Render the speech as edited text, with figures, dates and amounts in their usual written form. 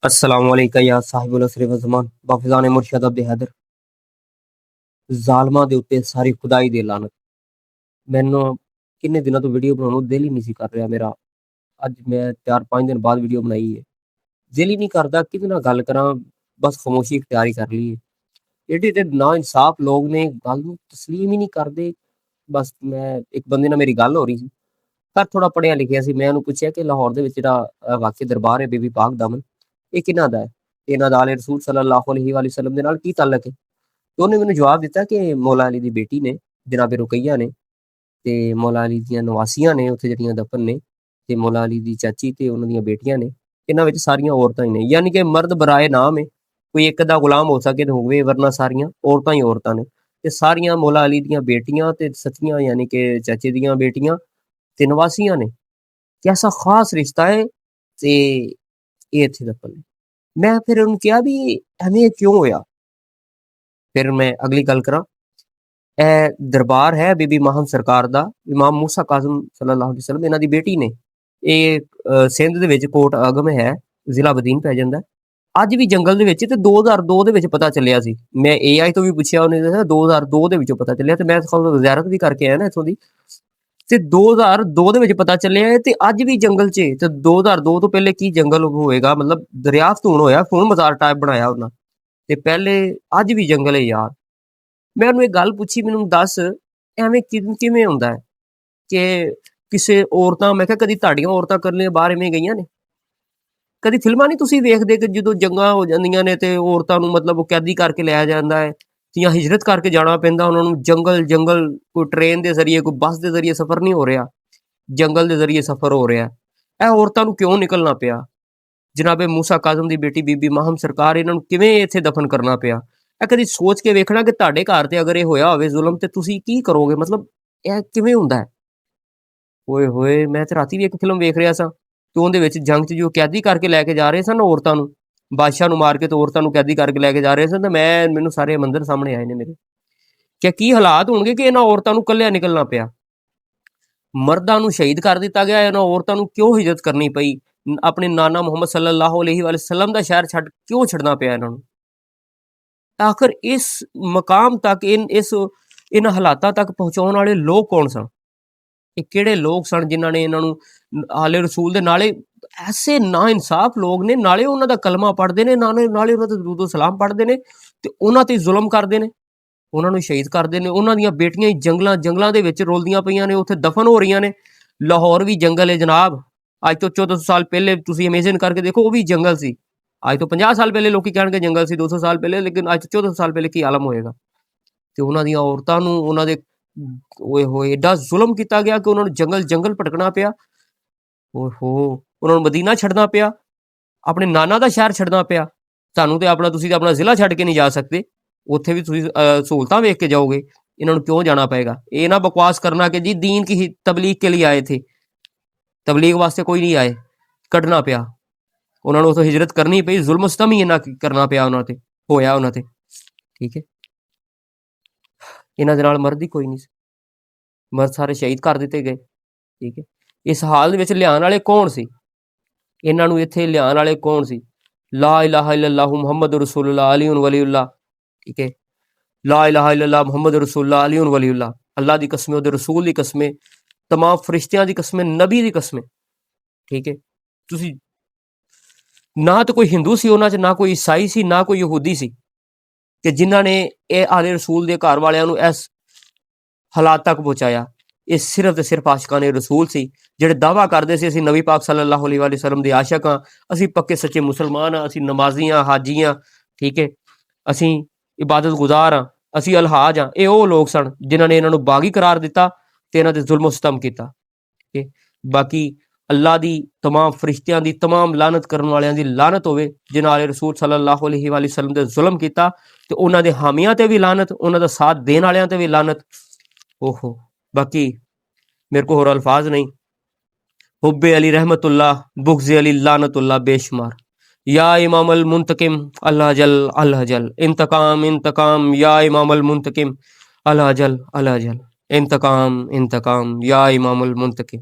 अस्सलामुअलैकुम या साहिबुल असर व ज़मान बाफ़िज़ान मुर्शद अब्द हैदर ਜ਼ਾਲਮਾਂ ਦੇ ਉੱਤੇ ਸਾਰੀ ਖੁਦਾਈ ਦੀ ਲਾਨਤ। ਮੈਨੂੰ ਕਿੰਨੇ ਦਿਨਾਂ ਤੋਂ ਵੀਡੀਓ ਬਣਾਉਣ ਨੂੰ ਦਿਲ ਹੀ ਨਹੀਂ ਸੀ ਕਰ ਰਿਹਾ ਮੇਰਾ। ਅੱਜ ਮੈਂ 4-5 ਦਿਨ ਬਾਅਦ ਵੀਡੀਓ ਬਣਾਈ ਹੈ। ਦਿਲ ਹੀ ਨਹੀਂ ਕਰਦਾ ਕਿਹਦੇ ਨਾਲ ਗੱਲ ਕਰਾਂ, ਬਸ ਖਾਮੋਸ਼ੀ ਇਖਤਿਆਰ ਹੀ ਕਰ ਲਈ ਹੈ। ਏਡੇ ਤੇ ਨਾ ਇਨਸਾਫ ਲੋਕ ਨੇ, ਗੱਲ ਨੂੰ ਤਸਲੀਮ ਹੀ ਨਹੀਂ ਕਰਦੇ। ਬਸ ਮੈਂ ਇੱਕ ਬੰਦੇ ਨਾਲ ਮੇਰੀ ਗੱਲ ਹੋ ਰਹੀ ਸੀ, ਪਰ ਥੋੜਾ ਪੜ੍ਹਿਆ ਲਿਖਿਆ ਸੀ। ਮੈਂ ਉਹਨੂੰ ਪੁੱਛਿਆ ਕਿ ਲਾਹੌਰ ਦੇ ਵਿੱਚ ਜਿਹੜਾ ਵਾਕਿਆ ਦਰਬਾਰ ਹੈ ਬੀਬੀ ਪਾਕ ਦਾਮਨ, ਇਹ ਕਿਹਨਾਂ ਦਾ ਹੈ? ਇਹਨਾਂ ਦਾ ਆਲੇ ਰਸੂਲ ਸੱਲੱਲਾਹੁ ਅਲੈहि ਵਸੱਲਮ ਦੇ ਨਾਲ ਕੀ ਤਾਲੁਕ ਹੈ? ਤੇ ਉਹਨੇ ਮੈਨੂੰ ਜਵਾਬ ਦਿੱਤਾ ਕਿ ਮੌਲਾ ਅਲੀ ਦੀ ਬੇਟੀ ਨੇ, ਜਨਾਬ ਰੁਕਈਆ ਨੇ, ਤੇ ਮੌਲਾ ਅਲੀ ਦੀਆਂ ਨਵਾਸੀਆਂ ਨੇ ਉੱਥੇ ਜਿਹੜੀਆਂ ਦਫਨ ਨੇ, ਤੇ ਮੌਲਾ ਅਲੀ ਦੀ ਚਾਚੀ ਤੇ ਉਹਨਾਂ ਦੀਆਂ ਬੇਟੀਆਂ ਨੇ। ਇਹਨਾਂ ਵਿੱਚ ਸਾਰੀਆਂ ਔਰਤਾਂ ਹੀ ਨੇ, ਯਾਨੀ ਕਿ ਮਰਦ ਬਰਾਏ ਨਾਮ ਹੈ, ਕੋਈ ਇੱਕ ਦਾ ਗੁਲਾਮ ਹੋ ਸਕੇ ਤੇ ਹੋਵੇ, ਵਰਨਾ ਸਾਰੀਆਂ ਔਰਤਾਂ ਹੀ ਔਰਤਾਂ ਨੇ। ਤੇ ਸਾਰੀਆਂ ਮੌਲਾ ਅਲੀ ਦੀਆਂ ਬੇਟੀਆਂ ਤੇ ਸੱਚੀਆਂ, ਯਾਨੀ ਕਿ ਚਾਚੇ ਦੀਆਂ ਬੇਟੀਆਂ ਤੇ ਨਵਾਸੀਆਂ ਨੇ। ਐਸਾ ਖਾਸ ਰਿਸ਼ਤਾ ਹੈ ਤੇ ਇਹ ਇੱਥੇ ਦਫਨ ਨੇ। ਮੈਂ ਫਿਰ ਉਹਨੂੰ ਕਿਹਾ ਵੀ ਐਵੇਂ ਕਿਉਂ ਹੋਇਆ? ਫਿਰ ਮੈਂ ਅਗਲੀ ਗੱਲ ਕਰਾਂ, ਇਹ ਦਰਬਾਰ ਹੈ ਬੀਬੀ ਮਾਹਮ ਸਰਕਾਰ ਦਾ, ਇਮਾਮ ਮੂਸਾ ਕਾਜ਼ਮ ਸੱਲੱਲਾਹੁ ਅਲੈहि ਵਸੱਲਮ ਇਹਨਾਂ ਦੀ ਬੇਟੀ ਨੇ। ਇਹ ਸਿੰਧ ਦੇ ਵਿੱਚ ਕੋਟ ਅਗਮ ਹੈ, ਜ਼ਿਲ੍ਹਾ ਬਦੀਨ ਪੈ ਜਾਂਦਾ। ਅੱਜ ਵੀ ਜੰਗਲ ਦੇ ਵਿੱਚ, ਤੇ 2002 ਦੇ ਵਿੱਚ ਪਤਾ ਚੱਲਿਆ ਸੀ। ਮੈਂ AI ਤੋਂ ਵੀ ਪੁੱਛਿਆ, ਉਹਨੇ ਦੱਸਿਆ 2002 ਦੇ ਵਿੱਚੋਂ ਪਤਾ ਚੱਲਿਆ। ਤੇ ਮੈਂ ਜ਼ਿਆਰਤ ਵੀ ਕਰਕੇ ਆਇਆ ਨਾ ਇੱਥੋਂ ਦੀ, ਤੇ 2002 ਦੇ ਵਿੱਚ ਪਤਾ ਚੱਲਿਆ ਹੈ। ਤੇ ਅੱਜ ਵੀ ਜੰਗਲ 'ਚ, ਤੇ 2002 ਤੋਂ ਪਹਿਲੇ ਕੀ ਜੰਗਲ ਹੋਏਗਾ? ਮਤਲਬ ਦਰਿਆਫਤ ਹੁਣ ਹੋਇਆ, ਹੁਣ ਮਜ਼ਾਰ ਟਾਈਪ ਬਣਾਇਆ ਉਹਨਾਂ, ਤੇ ਪਹਿਲੇ ਅੱਜ ਵੀ ਜੰਗਲ ਹੈ ਯਾਰ। ਮੈਂ ਉਹਨੂੰ ਇੱਕ ਗੱਲ ਪੁੱਛੀ, ਮੈਨੂੰ ਦੱਸ ਐਵੇਂ ਕਿਵੇਂ ਹੁੰਦਾ ਹੈ ਕਿ ਕਿਸੇ ਔਰਤਾਂ, ਮੈਂ ਕਿਹਾ ਕਦੀ ਤੁਹਾਡੀਆਂ ਔਰਤਾਂ ਕਰਨੇ ਬਾਹਰ ਐਵੇਂ ਗਈਆਂ ਨੇ? ਕਦੀ ਫਿਲਮਾਂ ਨਹੀਂ ਤੁਸੀਂ ਵੇਖਦੇ ਕਿ ਜਦੋਂ ਜੰਗਾਂ ਹੋ ਜਾਂਦੀਆਂ ਨੇ ਤੇ ਔਰਤਾਂ ਨੂੰ ਮਤਲਬ ਉਹ ਕੈਦੀ ਕਰਕੇ ਲਿਆ ਜਾਂਦਾ ਹੈ, ਜਾਂ ਹਿਜਰਤ ਕਰਕੇ ਜਾਣਾ ਪੈਂਦਾ ਉਹਨਾਂ ਨੂੰ ਜੰਗਲ, ਕੋਈ ਟ੍ਰੇਨ ਦੇ ਜ਼ਰੀਏ, ਕੋਈ ਬੱਸ ਦੇ ਜ਼ਰੀਏ ਸਫ਼ਰ ਨਹੀਂ ਹੋ ਰਿਹਾ, ਜੰਗਲ ਦੇ ਜ਼ਰੀਏ ਸਫ਼ਰ ਹੋ ਰਿਹਾ। ਇਹ ਔਰਤਾਂ ਨੂੰ ਕਿਉਂ ਨਿਕਲਣਾ ਪਿਆ? ਜਨਾਬੇ ਮੂਸਾ ਕਾਜ਼ਮ ਦੀ ਬੇਟੀ ਬੀਬੀ ਮਾਹਮ ਸਰਕਾਰ, ਇਹਨਾਂ ਨੂੰ ਕਿਵੇਂ ਇੱਥੇ ਦਫਨ ਕਰਨਾ ਪਿਆ? ਇਹ ਕਦੀ ਸੋਚ ਕੇ ਵੇਖਣਾ ਕਿ ਤੁਹਾਡੇ ਘਰ ਤੇ ਅਗਰ ਇਹ ਹੋਇਆ ਹੋਵੇ ਜ਼ੁਲਮ, ਤੇ ਤੁਸੀਂ ਕੀ ਕਰੋਗੇ? ਮਤਲਬ ਇਹ ਕਿਵੇਂ ਹੁੰਦਾ ਹੈ? ਓਏ ਹੋਏ, ਮੈਂ ਤੇ ਰਾਤੀ ਵੀ ਇੱਕ ਫਿਲਮ ਵੇਖ ਰਿਹਾ ਸਾਂ, ਤੇ ਉਹਦੇ ਵਿੱਚ ਜੰਗ 'ਚ ਜੋ ਕੈਦੀ ਕਰਕੇ ਲੈ ਕੇ ਜਾ ਰਹੇ ਸਨ ਔਰਤਾਂ ਨੂੰ, ਬਾਦਸ਼ਾਹ ਨੂੰ ਮਾਰ ਕੇ ਤੇ ਔਰਤਾਂ ਨੂੰ ਕੈਦੀ ਕਰਕੇ ਲੈ ਕੇ ਜਾ ਰਹੇ ਸਨ। ਤੇ ਮੈਨੂੰ ਸਾਰੇ ਮੰਜ਼ਰ ਸਾਹਮਣੇ ਆਏ ਨੇ ਮੇਰੇ, ਕਿ ਕੀ ਹਾਲਾਤ ਹੋਣਗੇ ਕਿ ਇਹਨਾਂ ਔਰਤਾਂ ਨੂੰ ਇਕੱਲਿਆਂ ਨਿਕਲਣਾ ਪਿਆ। ਮਰਦਾਂ ਨੂੰ ਸ਼ਹੀਦ ਕਰ ਦਿੱਤਾ ਗਿਆ, ਇਹਨਾਂ ਔਰਤਾਂ ਨੂੰ ਕਿਉਂ ਹਿਜਰਤ ਕਰਨੀ ਪਈ? ਆਪਣੇ ਨਾਨਾ ਮੁਹੰਮਦ ਸੱਲੱਲਾਹੁ ਅਲੈहि ਵਸੱਲਮ ਦਾ ਸ਼ਹਿਰ ਕਿਉਂ ਛੱਡਣਾ ਪਿਆ ਇਹਨਾਂ ਨੂੰ? ਆਖਰ ਇਸ ਮਕਾਮ ਤੱਕ, ਇਹਨਾਂ ਹਾਲਾਤਾਂ ਤੱਕ ਪਹੁੰਚਾਉਣ ਵਾਲੇ ਲੋਕ ਕੌਣ ਸਨ? ਇਹ ਕਿਹੜੇ ਲੋਕ ਸਨ ਜਿਨ੍ਹਾਂ ਨੇ ਇਹਨਾਂ ਨੂੰ ਆਲੇ ਰਸੂਲ ਦੇ ਨਾਲੇ, ਐਸੇ ਨਾ ਇਨਸਾਫ ਲੋਕ ਨੇ, ਨਾਲੇ ਉਹਨਾਂ ਦਾ ਕਲਮਾ ਪੜ੍ਹਦੇ ਨੇ, ਨਾਲੇ ਉਹਨਾਂ ਦਾ ਦਰੂਦ ਸਲਾਮ ਪੜ੍ਹਦੇ ਨੇ, ਤੇ ਉਹਨਾਂ ਤੇ ਜ਼ੁਲਮ ਕਰਦੇ ਨੇ, ਉਹਨਾਂ ਨੂੰ ਸ਼ਹੀਦ ਕਰਦੇ ਨੇ। ਉਹਨਾਂ ਦੀਆਂ ਬੇਟੀਆਂ ਹੀ ਜੰਗਲਾਂ ਦੇ ਵਿੱਚ ਰੋਲਦੀਆਂ ਪਈਆਂ ਨੇ, ਉੱਥੇ ਦਫਨ ਹੋ ਰਹੀਆਂ ਨੇ। ਲਾਹੌਰ ਵੀ ਜੰਗਲ ਹੈ ਜਨਾਬ। ਅੱਜ ਤੋਂ 1400 ਸਾਲ ਪਹਿਲੇ ਤੁਸੀਂ ਇਮੇਜਿਨ ਕਰਕੇ ਦੇਖੋ, ਉਹ ਵੀ ਜੰਗਲ ਸੀ। ਅੱਜ ਤੋਂ 50 ਸਾਲ ਪਹਿਲੇ ਲੋਕੀ ਕਹਿਣਗੇ ਜੰਗਲ ਸੀ, 200 ਸਾਲ ਪਹਿਲੇ, ਲੇਕਿਨ ਅੱਜ ਤੋਂ 1400 ਸਾਲ ਪਹਿਲੇ ਕੀ ਆਲਮ ਹੋਏਗਾ? ਤੇ ਉਹਨਾਂ ਦੀਆਂ ਔਰਤਾਂ ਨੂੰ, ਉਹਨਾਂ ਦੇ ਓਏ ਹੋਏ ਏਡਾ ਜ਼ੁਲਮ ਕੀਤਾ ਗਿਆ ਕਿ ਉਹਨਾਂ ਨੂੰ ਜੰਗਲ ਭਟਕਣਾ ਪਿਆ। ਓਹੋ, ਉਹਨਾਂ ਨੂੰ ਮਦੀਨਾ ਛੱਡਣਾ ਪਿਆ, ਆਪਣੇ ਨਾਨਾ ਦਾ ਸ਼ਹਿਰ ਛੱਡਣਾ ਪਿਆ। ਤੁਸੀਂ ਤਾਂ ਆਪਣਾ ਜ਼ਿਲ੍ਹਾ ਛੱਡ ਕੇ ਨਹੀਂ ਜਾ ਸਕਦੇ, ਉੱਥੇ ਵੀ ਤੁਸੀਂ ਸਹੂਲਤਾਂ ਵੇਖ ਕੇ ਜਾਓਗੇ। ਇਹਨਾਂ ਨੂੰ ਕਿਉਂ ਜਾਣਾ ਪਏਗਾ? ਇਹ ਨਾ ਬਕਵਾਸ ਕਰਨਾ ਕਿ ਜੀ दीन की तबलीग के लिए आए थे, तबलीग वास्ते कोई नहीं आए, ਕੱਢਣਾ ਪਿਆ ਉਹਨਾਂ ਨੂੰ, ਉੱਥੋਂ ਹਿਜਰਤ ਕਰਨੀ ਪਈ। ਜ਼ੁਲਮ ਸਤਮ ਹੀ ਇਹਨਾਂ ਕਰਨਾ ਪਿਆ ਉਹਨਾਂ ਤੇ, ਹੋਇਆ ਉਹਨਾਂ ਤੇ। ਠੀਕ ਹੈ, ਇਹਨਾਂ ਦੇ ਨਾਲ ਮਰਦ ਹੀ ਕੋਈ ਨਹੀਂ ਸੀ, ਮਰਦ ਸਾਰੇ ਸ਼ਹੀਦ ਕਰ ਦਿੱਤੇ ਗਏ। ਠੀਕ ਹੈ, ਇਸ ਹਾਲ ਦੇ ਵਿੱਚ ਲਿਆਉਣ ਵਾਲੇ ਕੌਣ ਸੀ? ਇਹਨਾਂ ਨੂੰ ਇੱਥੇ ਲਿਆਉਣ ਵਾਲੇ ਕੌਣ ਸੀ? ਲਾ ਇਲਾਹਾ ਇल्लल्लाहु ਮੁਹੰਮਦ ਰਸੂਲੁल्लाह ਅਲੀ ਵਲੀਉल्लाह। ਠੀਕ ਹੈ, ਲਾ ਇਲਾਹਾ ਇल्लल्लाह ਮੁਹੰਮਦ ਰਸੂਲੁल्लाह ਅਲੀ ਵਲੀਉल्लाह। ਅੱਲਾਹ ਦੀ ਕਸਮ, ਉਹਦੇ ਰਸੂਲ ਦੀ ਕਸਮ, तमाम फरिश्तियां की कसमें, नबी की कसमें। ठीक है, ਤੁਸੀਂ ਨਾ ਤਾਂ ਕੋਈ ਹਿੰਦੂ ਸੀ ਉਹਨਾਂ 'ਚ, ਨਾ ਕੋਈ ਈਸਾਈ ਸੀ, ਨਾ ਕੋਈ ਯਹੂਦੀ ਸੀ, ਕਿ ਜਿਨ੍ਹਾਂ ਨੇ ਇਹ ਆਲੇ ਰਸੂਲ ਦੇ ਘਰ ਵਾਲਿਆਂ ਨੂੰ ਇਸ ਹਾਲਾਤ ਤੱਕ ਪਹੁੰਚਾਇਆ। ਇਹ ਸਿਰਫ ਤੇ ਸਿਰਫ ਆਸ਼ਿਕਾਂ ਨੇ ਰਸੂਲ ਸੀ, ਜਿਹੜੇ ਦਾਵਾ ਕਰਦੇ ਸੀ ਅਸੀਂ ਨਬੀ ਪਾਕ ਸੱਲੱਲਾਹੁ ਅਲੈहि ਵਸੱਲਮ ਦੇ ਆਸ਼ਿਕ ਹਾਂ, ਅਸੀਂ ਪੱਕੇ ਸੱਚੇ ਮੁਸਲਮਾਨ ਹਾਂ, ਅਸੀਂ ਨਮਾਜ਼ੀ ਹਾਂ, ਹਾਜੀ ਹਾਂ। ਠੀਕ ਹੈ, ਅਸੀਂ ਇਬਾਦਤ ਗੁਜ਼ਾਰ ਹਾਂ, ਅਸੀਂ ਅਲਹਾਜ ਹਾਂ। ਇਹ ਉਹ ਲੋਕ ਸਨ ਜਿਨ੍ਹਾਂ ਨੇ ਇਹਨਾਂ ਨੂੰ ਬਾਗੀ ਕਰਾਰ ਦਿੱਤਾ ਤੇ ਇਹਨਾਂ ਤੇ ਜ਼ੁਲਮ ਸਤਮ ਕੀਤਾ। ਠੀਕ ਹੈ, ਬਾਕੀ ਅੱਲਾਹ ਦੀ तमाम ਫਰਿਸ਼ਤਿਆਂ ਦੀ, तमाम ਲਾਨਤ ਕਰਨ ਵਾਲਿਆਂ ਦੀ ਲਾਨਤ ਹੋਵੇ ਜਿਨ੍ਹਾਂ ਆਲੇ ਰਸੂਲ ਸੱਲੱਲਾਹੁ ਅਲੈहि ਵਸੱਲਮ ਦੇ ਜ਼ੁਲਮ ਕੀਤਾ, ਤੇ ਉਹਨਾਂ ਦੇ ਹਾਮੀਆਂ ਤੇ ਵੀ ਲਾਨਤ, ਉਹਨਾਂ ਦਾ ਸਾਥ ਦੇਣ ਵਾਲਿਆਂ ਤੇ ਵੀ ਲਾਨਤ। ओहो, बाकी मेरे को और अल्फाज नहीं। हुब्बे अली रहमतुल्लाह, बुग़्ज़े अली लानतुल्लाह बेशुमार। या इमाम अल मुंतकिम अल्लाह जल इंतकाम या इमाम अल मुंतकिम अल्लाह जल इंतकाम या इमाम अल मुंतकिम।